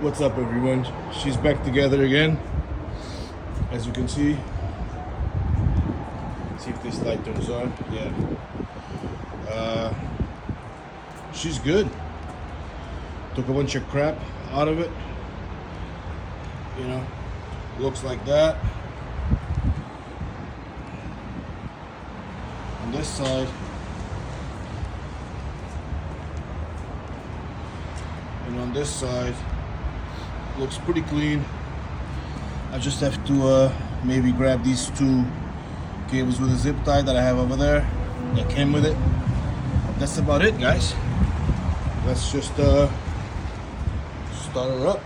What's up, everyone? She's back together again, as you can see. See if this light turns on. Yeah. She's good. Took a bunch of crap out of it. You know, looks like that. On this side, and on this side, looks pretty clean. I just have to maybe grab these two cables with a zip tie that I have over there that came with it. That's about it, guys. Let's just start her up.